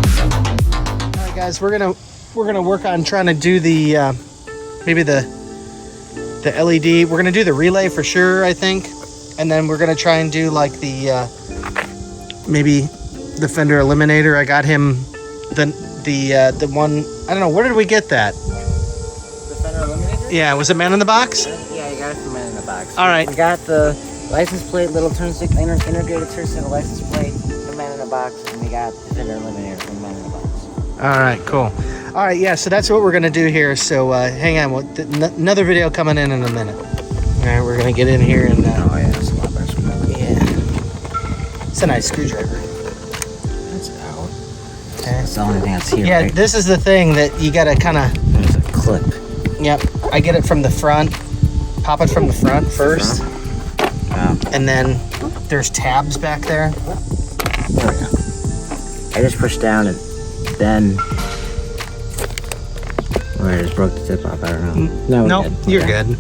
Alright guys, we're gonna work on trying to do the maybe the LED. We're gonna do the relay for sure, I think. And then we're gonna try and do like the maybe the fender eliminator. I got him the one, I don't know, where did we get that? The fender eliminator? Yeah, was it Man in the Box? Yeah, you got it from Man in the Box. All right. We got the license plate, little turn signal, integrated turn signal license plate from Man in the Box, and we got the fender eliminator from Man in the Box. All right, cool. All right, yeah, so that's what we're gonna do here. So hang on, another video coming in a minute. All right, we're gonna get in here and Oh yeah, that's a lot better screwdriver. yeah, it's a nice screwdriver. That's out. Okay. That's the only thing that's here, Yeah, right? this is the thing that you gotta kind of. There's a clip. Yep, I get it from the front. Pop it from the front first, and then there's tabs back there. There we go. I just pushed down and then. Or I just broke the tip off. I don't know. No, Nope, you're good.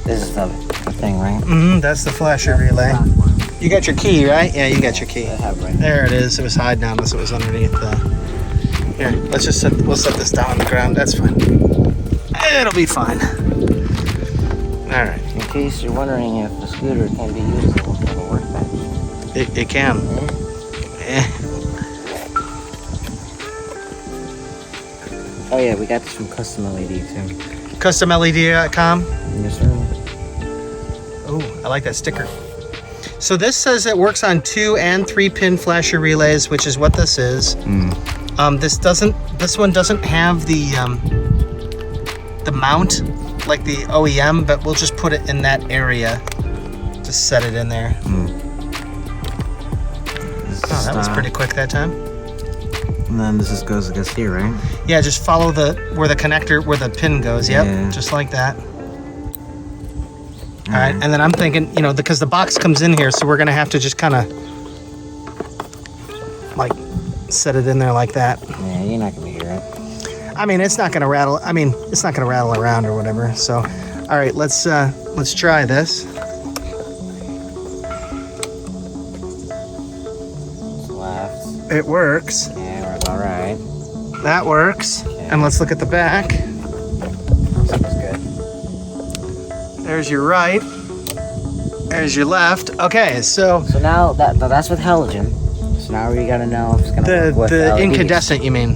This is the thing, right? That's the flasher relay. You got your key, right? Yeah, you got your key. I have right. There it is. It was hiding unless it was underneath the. Here, we'll set this down on the ground. That's fine. It'll be fine. All right. In case you're wondering if the scooter can be used as a workbench. It can. Yeah. Oh yeah, we got this from Custom LED too. CustomLED.com. Yes, sir. Oh, I like that sticker. So this says it works on 2 and 3 pin flasher relays, which is what this is. This one doesn't have the mount like the OEM, but we'll just put it in that area. Just set it in there. Oh, that was pretty quick that time. And then this goes, I guess, here, right? Yeah, just follow where the pin goes. Yep, Yeah. just like that. All right, and then I'm thinking, because the box comes in here, so we're gonna have to just kind of like set it in there like that. Yeah, you're not gonna hear it. I mean, it's not gonna rattle. It's not gonna rattle around or whatever. So, all right, let's try this. Left. It works. Yeah, we're about right. That works. Okay. And let's look at the back. Seems good. There's your right. There's your left. Okay, so So now that's with halogen. So now we gotta know if it's gonna work with the LEDs. incandescent, you mean?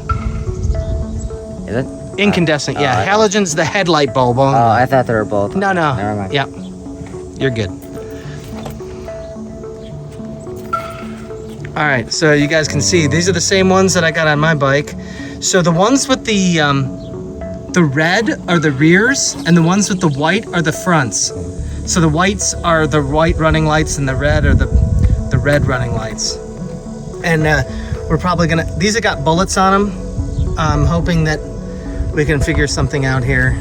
Is it? Incandescent, yeah. Halogen's the headlight bulb. Oh, I thought they were both. No. Never mind. Yep. You're good. All right, so you guys can see these are the same ones that I got on my bike. So the ones with the red are the rears, and the ones with the white are the fronts. So the whites are the white running lights, and the red are the red running lights. And we're probably gonna. These have got bullets on them. I'm hoping that we can figure something out here.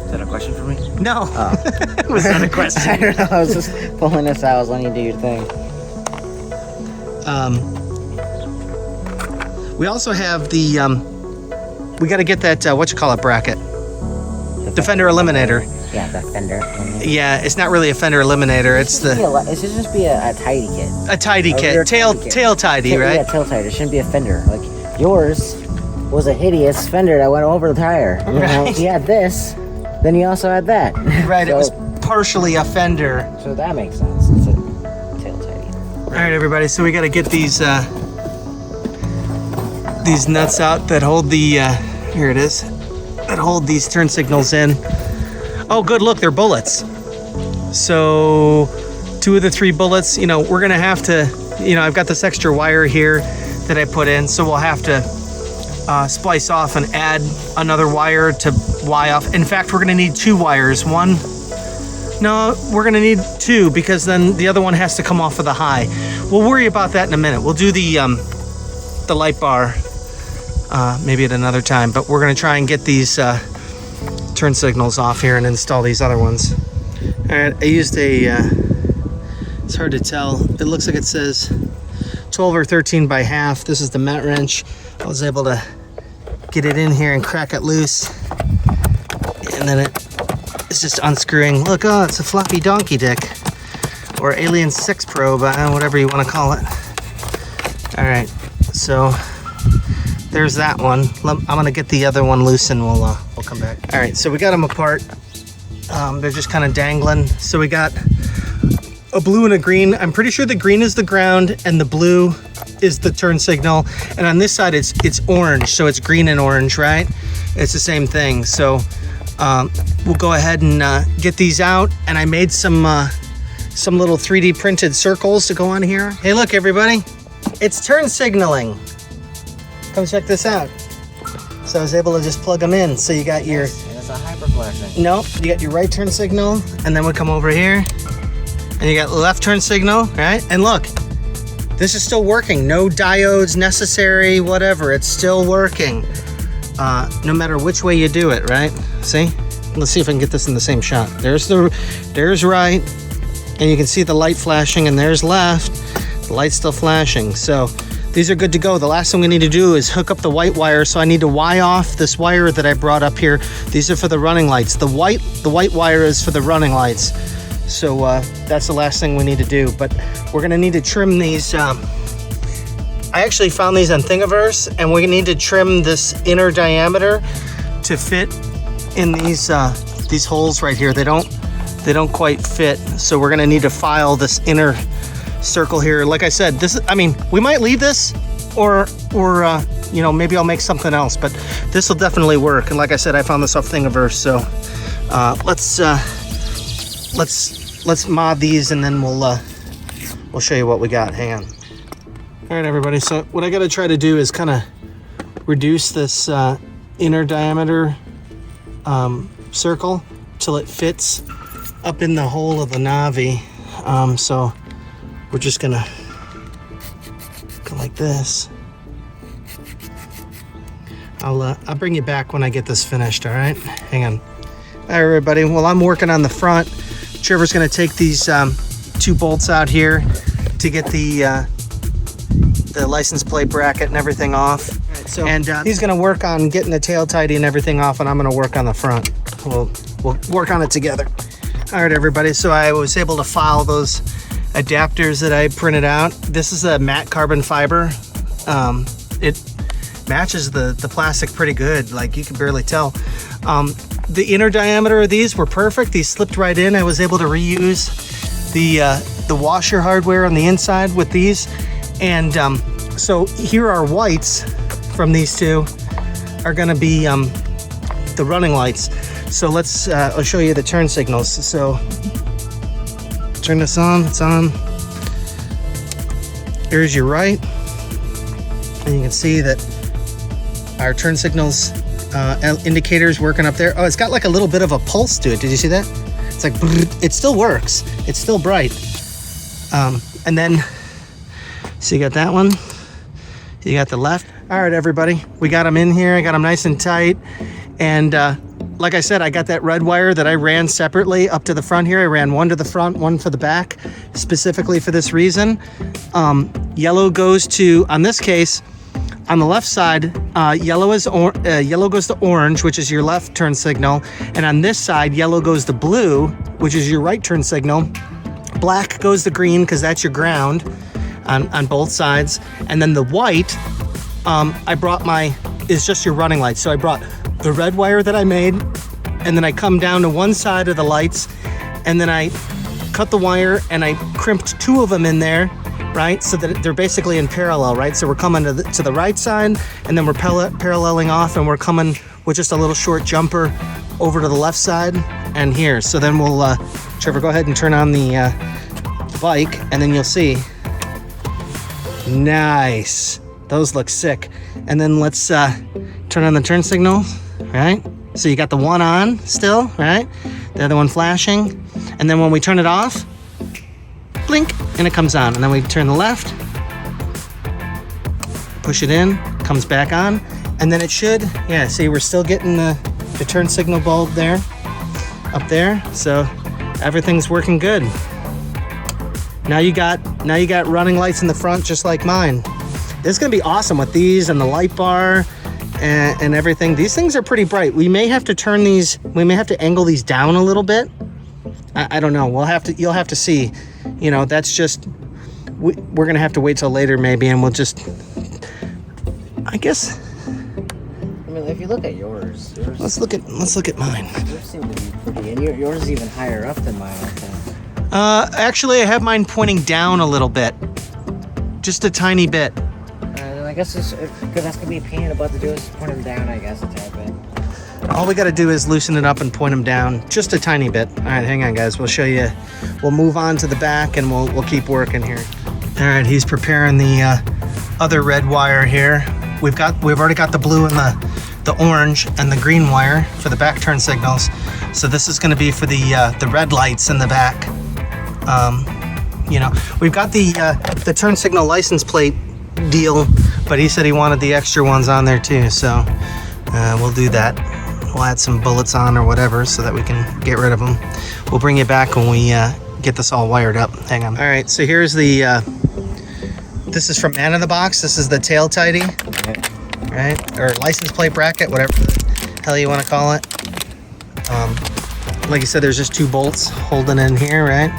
Is that a question for me? No, Oh. it was not a question. I don't know. I was just pulling this out. I was letting you do your thing. We also have the, we got to get that, bracket. The fender eliminator. Yeah, the fender. Yeah, it's not really a fender eliminator. It's It should just be a tidy kit. a tidy Or kit. your Tail tidy kit. tidy, Yeah, right? tail tidy. It shouldn't be a fender. Like yours was a hideous fender that went over the tire. You know, Right. if you had this, then you also had that. Right, it So- was partially a fender. So that makes sense. It's a tail tidy. All right, everybody, so we got to get these nuts out that hold the, here it is, that hold these turn signals in. Oh, good, look, they're bullets. So 2 of the 3 bullets, we're gonna have to, I've got this extra wire here that I put in, so we'll have to splice off and add another wire to Y off. In fact, we're gonna need 2 wires. No, we're gonna need 2 because then the other one has to come off of the high. We'll worry about that in a minute. We'll do the light bar maybe at another time, but we're gonna try and get these turn signals off here and install these other ones. All right, I used it's hard to tell. It looks like it says 12 or 13 by half. This is the mat wrench. I was able to get it in here and crack it loose. And then it is just unscrewing. Look, oh, it's a floppy donkey dick. Or Alien 6 probe, whatever you want to call it. All right, so there's that one. I'm gonna get the other one loose and we'll come back. All right, so we got them apart. They're just kind of dangling. So we got a blue and a green. I'm pretty sure the green is the ground and the blue is the turn signal. And on this side, it's orange, so it's green and orange, right? It's the same thing. So we'll go ahead and get these out. And I made some little 3D printed circles to go on here. Hey, look, everybody, it's turn signaling. Come check this out. So I was able to just plug them in. So you got your... It's a hyper flashing. No, you got your right turn signal, and then we come over here, and you got left turn signal, right? And look, this is still working. No diodes necessary, whatever. It's still working. No matter which way you do it, right? See? Let's see if I can get this in the same shot. There's right, and you can see the light flashing, and there's left. The light's still flashing. So these are good to go. The last thing we need to do is hook up the white wire. So I need to wire off this wire that I brought up here. These are for the running lights. The white wire is for the running lights. So that's the last thing we need to do. But we're gonna need to trim these. I actually found these on Thingiverse, and we need to trim this inner diameter to fit in these holes right here. They don't quite fit. So we're gonna need to file this inner circle here. Like I said, we might leave this or maybe I'll make something else, but this will definitely work. And like I said, I found this off Thingiverse. So let's mod these, and then we'll show you what we got. Hang on. All right, everybody. So what I got to try to do is kind of reduce this inner diameter circle till it fits up in the hole of the Navi. So we're just gonna go like this. I'll bring you back when I get this finished. All right, hang on. All right, everybody. Well, I'm working on the front. Trevor's gonna take these 2 bolts out here to get the license plate bracket and everything off. Right, so he's gonna work on getting the tail tidy and everything off, and I'm gonna work on the front. We'll work on it together. All right, everybody. So I was able to file those adapters that I printed out. This is a matte carbon fiber. It matches the plastic pretty good, like you can barely tell. The inner diameter of these were perfect. These slipped right in. I was able to reuse the washer hardware on the inside with these. And so here are whites from these two are gonna be the running lights. So I'll show you the turn signals. So turn this on, it's on. There's your right. And you can see that our turn signals indicators working up there. Oh, it's got like a little bit of a pulse to it. Did you see that? It's like, it still works. It's still bright. And then, so you got that one. You got the left. All right, everybody. We got them in here. I got them nice and tight. And like I said, I got that red wire that I ran separately up to the front here. I ran one to the front, one for the back, specifically for this reason. Yellow goes to, on this case, on the left side, yellow goes to orange, which is your left turn signal. And on this side, yellow goes to blue, which is your right turn signal. Black goes to green, because that's your ground on both sides. And then the white, is just your running lights. So I brought the red wire that I made, and then I come down to one side of the lights, and then I cut the wire and I crimped 2 of them in there, right? So that they're basically in parallel, right? So we're coming to the right side, and then we're paralleling off, and we're coming with just a little short jumper over to the left side and here. So then we'll, Trevor, go ahead and turn on the bike, and then you'll see. Nice. Those look sick. And then let's turn on the turn signal, right? So you got the one on still, right? The other one flashing. And then when we turn it off, blink, and it comes on. And then we turn the left, push it in, comes back on. And then it should, yeah, see, we're still getting the turn signal bulb there, up there. So everything's working good. Now you got running lights in the front just like mine. This is gonna be awesome with these and the light bar and everything. These things are pretty bright. We may have to turn these, we may have to angle these down a little bit. I don't know. You'll have to see. You know, that's just, we're gonna have to wait till later maybe, and we'll just, I guess. I mean, if you look at yours Let's look at mine. yours seem to be pretty, and yours is even higher up than mine, I think. Actually, I have mine pointing down a little bit, just a tiny bit. Then I guess because that's gonna be a pain in the butt to do, is point them down, I guess, a tad bit. All we got to do is loosen it up and point them down just a tiny bit. All right, hang on, guys. We'll show you. We'll move on to the back, and we'll keep working here. All right, he's preparing the other red wire here. We've already got the blue and the orange and the green wire for the back turn signals. So this is going to be for the red lights in the back. You know, we've got the turn signal license plate deal, but he said he wanted the extra ones on there too. So we'll do that. We'll add some bullets on or whatever so that we can get rid of them. We'll bring you back when we get this all wired up. Hang on. All right, so here's the, this is from Man in the Box. This is the tail tidy, right? Or license plate bracket, whatever the hell you want to call it. Like I said, there's just 2 bolts holding in here, right?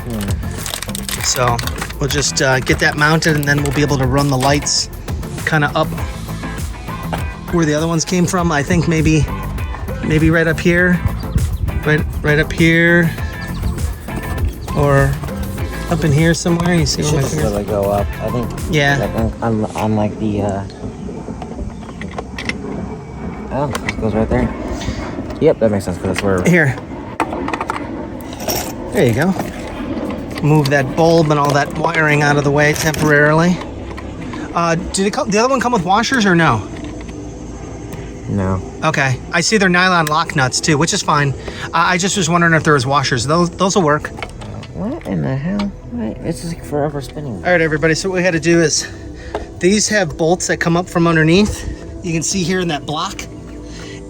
So we'll just get that mounted, and then we'll be able to run the lights kind of up where the other ones came from. I think maybe right up here, right up here, or up in here somewhere. You see It where my should fingers? really go up, I think. Yeah. Like on like the oh, it goes right there. Yep, that makes sense, because that's where. Here. There you go. Move that bulb and all that wiring out of the way temporarily. Did the other one come with washers or no? No. Okay, I see they're nylon lock nuts too, which is fine. I just was wondering if there was washers. Those will work. What in the hell? What? It's just like forever spinning. All right, everybody. So what we had to do is, these have bolts that come up from underneath. You can see here in that block,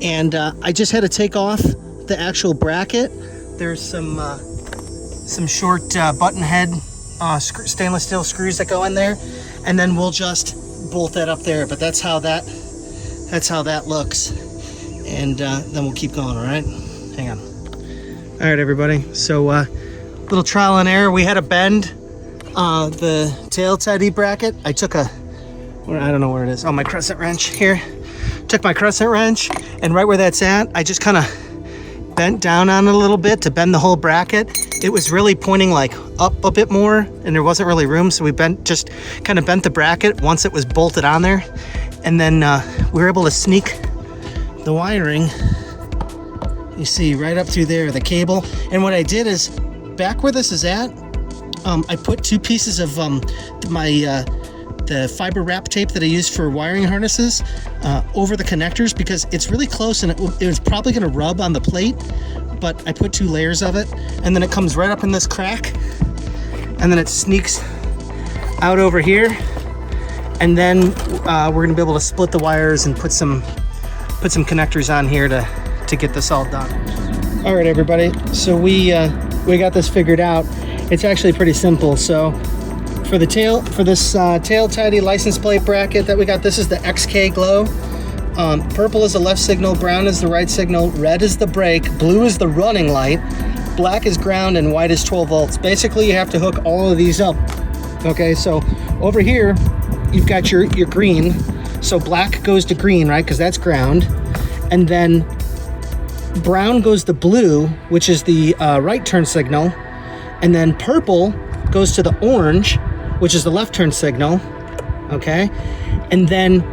and I just had to take off the actual bracket. There's some short button head stainless steel screws that go in there, and then we'll just bolt that up there. But that's how that looks, and then we'll keep going. All right, hang on. All right, everybody, so little trial and error. We had to bend the tail tidy bracket. I took I don't know where it is. Oh, my crescent wrench here. Took my crescent wrench, and right where that's at, I just kind of bent down on it a little bit to bend the whole bracket. It was really pointing like up a bit more, and there wasn't really room, so we just kind of bent the bracket once it was bolted on there. And then we were able to sneak the wiring, you see, right up through there, the cable. And what I did is, back where this is at, I put 2 pieces of the fiber wrap tape that I use for wiring harnesses over the connectors, because it's really close and it was probably going to rub on the plate, but I put 2 layers of it, and then it comes right up in this crack, and then it sneaks out over here. And then we're gonna be able to split the wires and put some connectors on here to get this all done. All right, everybody. So we got this figured out. It's actually pretty simple. So for this tail tidy license plate bracket that we got, this is the XK glow. Purple is the left signal, brown is the right signal, red is the brake, blue is the running light, black is ground, and white is 12 volts. Basically, you have to hook all of these up. Okay, so over here, you've got your green. So black goes to green, right? Because that's ground. And then brown goes to blue, which is the right turn signal. And then purple goes to the orange, which is the left turn signal. Okay. And then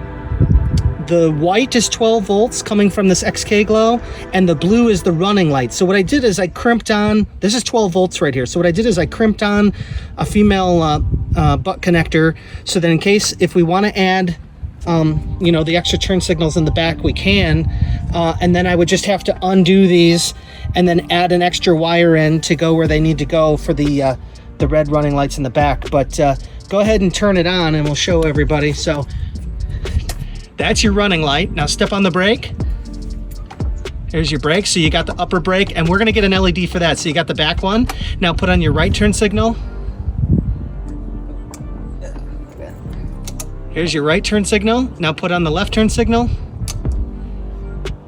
the white is 12 volts coming from this XK glow, and the blue is the running light. So what I did is I crimped on, this is 12 volts right here. So what I did is I crimped on a female butt connector, so that in case if we want to add the extra turn signals in the back, we can, and then I would just have to undo these and then add an extra wire in to go where they need to go for the red running lights in the back. But go ahead and turn it on and we'll show everybody. So that's your running light. Now step on the brake. Here's your brake. So you got the upper brake, and we're gonna get an LED for that. So you got the back one. Now put on your right turn signal. Here's your right turn signal. Now put on the left turn signal.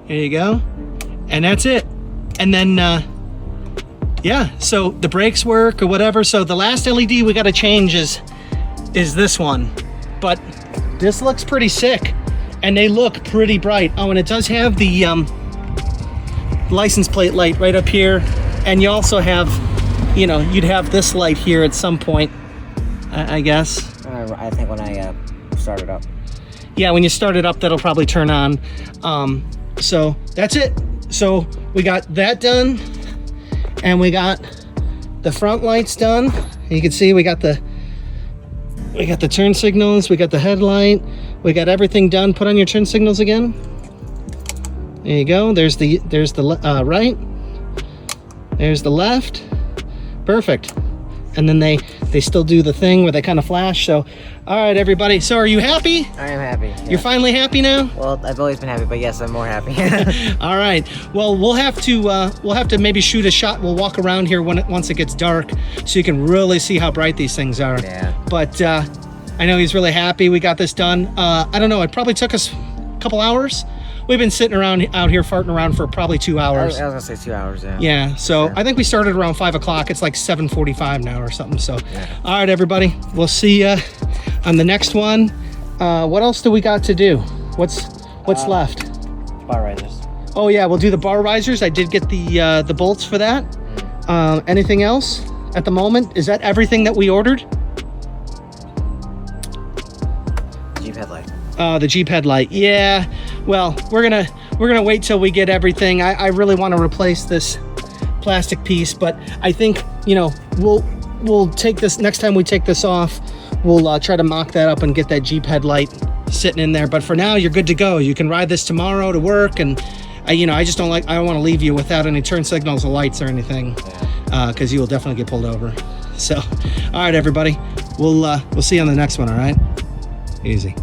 There you go. And that's it. And then, yeah, so the brakes work or whatever. So the last LED we got to change is this one. But this looks pretty sick. And they look pretty bright. Oh, and it does have the license plate light right up here. And you also have, you know, you'd have this light here at some point, I guess. I think when I start it up. Yeah, when you start it up, that'll probably turn on. So that's it. So we got that done, and we got the front lights done. You can see we got the turn signals, we got the headlight, we got everything done. Put on your turn signals again. There you go. There's the right. There's the left. Perfect. And then they still do the thing where they kind of flash. So, all right, everybody. So, are you happy? I am happy. Yeah. You're finally happy now? Well, I've always been happy, but yes, I'm more happy. All right. Well, we'll have to maybe shoot a shot. We'll walk around here once it gets dark, so you can really see how bright these things are. Yeah. But I know he's really happy we got this done. I don't know. It probably took us a couple hours. We've been sitting around out here farting around for probably 2 hours. I was gonna say 2 hours, yeah. Yeah, so sure. I think we started around 5 o'clock. It's like 7:45 now or something. So, Yeah. All right, everybody. We'll see you on the next one. What else do we got to do? What's left? Bar risers. Oh yeah, we'll do the bar risers. I did get the bolts for that. Anything else at the moment? Is that everything that we ordered? Jeep headlight. The Jeep headlight. Yeah. Well, we're gonna wait till we get everything. I really want to replace this plastic piece, but I think, you know, we'll take this next time we take this off. We'll try to mock that up and get that Jeep headlight sitting in there. But for now, you're good to go. You can ride this tomorrow to work, and I don't want to leave you without any turn signals or lights or anything, because you will definitely get pulled over. So, all right, everybody, we'll see you on the next one. All right, easy.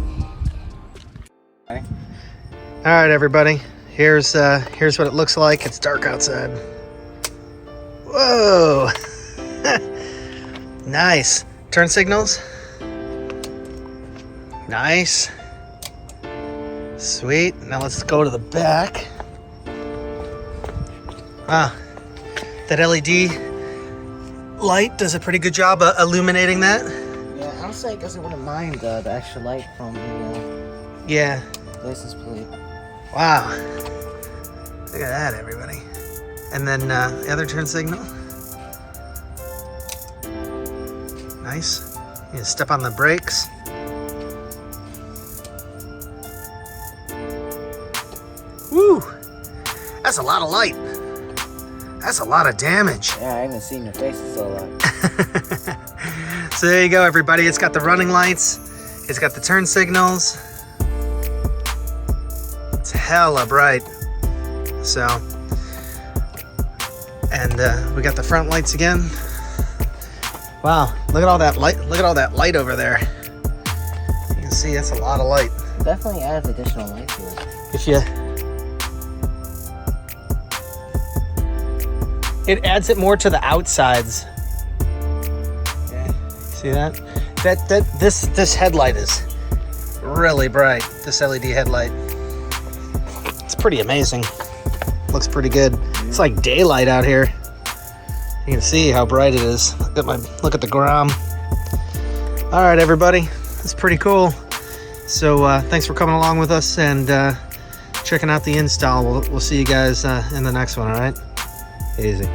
Okay. All right, everybody. Here's what it looks like. It's dark outside. Whoa! Nice. Turn signals. Nice. Sweet. Now let's go to the back. Wow. That LED light does a pretty good job illuminating that. Yeah, honestly, I guess I wouldn't mind the extra light from the Yeah. license plate. Wow. Look at that, everybody. And then the other turn signal. Nice. You step on the brakes. Woo! That's a lot of light. That's a lot of damage. Yeah, I haven't seen your faces so long. So there you go, everybody. It's got the running lights. It's got the turn signals. It's hella bright. So, and we got the front lights again. Wow, look at all that light. Look at all that light over there. You can see that's a lot of light. It definitely adds additional light to it. It adds it more to the outsides. Yeah. See that? This headlight is really bright. This LED headlight. It's pretty amazing. Looks pretty good. It's like daylight out here. You can see how bright it is. Look at the grom. All right, everybody. It's pretty cool. So thanks for coming along with us and checking out the install. We'll see you guys in the next one. All right. Easy.